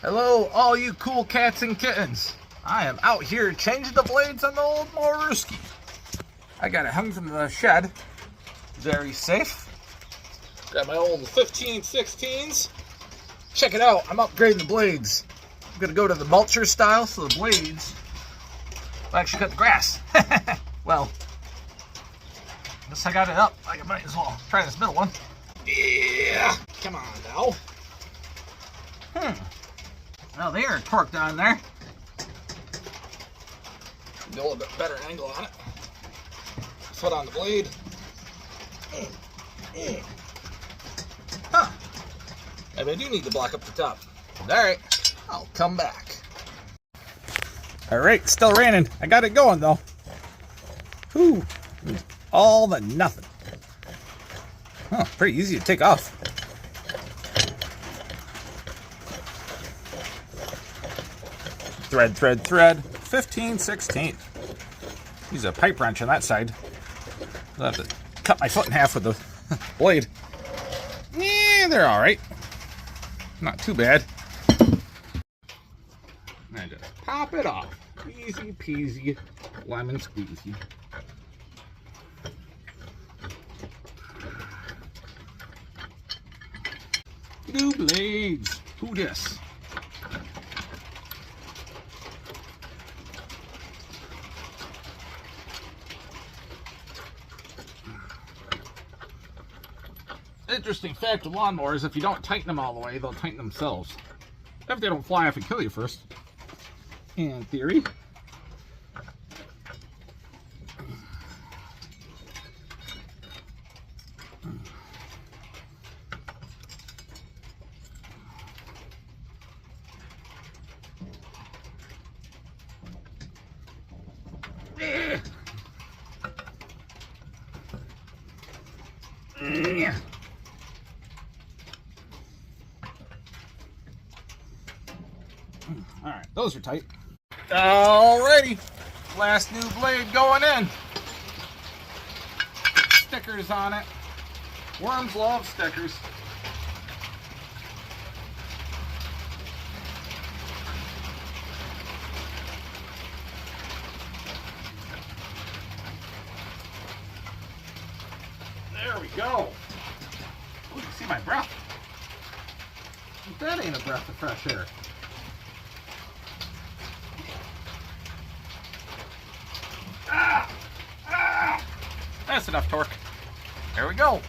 Hello, all you cool cats and kittens. I am out here changing the blades on the old Moruski. I got it hung from the shed. Very safe. Got my old 1516s. Check it out, I'm upgrading the blades. I'm gonna go to the mulcher style so the blades will actually cut the grass. Well, guess I got it up. I might as well try this middle one. Yeah, come on now. Well, they are torqued on there. Get a little bit better angle on it. Foot on the blade. Huh. Maybe I do need to block up the top. Alright, I'll come back. Alright, still raining. I got it going though. Whew. All the nothing. Huh, pretty easy to take off. Thread, thread, thread. 15/16. Use a pipe wrench on that side. I'll have to cut my foot in half with the blade. Yeah, they're alright. Not too bad. And just pop it off. Easy peasy, lemon squeezy. New blades. Who dis? Interesting fact with lawnmowers, if you don't tighten them all the way, they'll tighten themselves. If they don't fly off and kill you first. In theory. Yeah. Alright, those are tight. Alrighty, last new blade going in. Stickers on it. Worms love stickers. There we go. Oh, you can see my breath. That ain't a breath of fresh air. That's enough torque. There we go.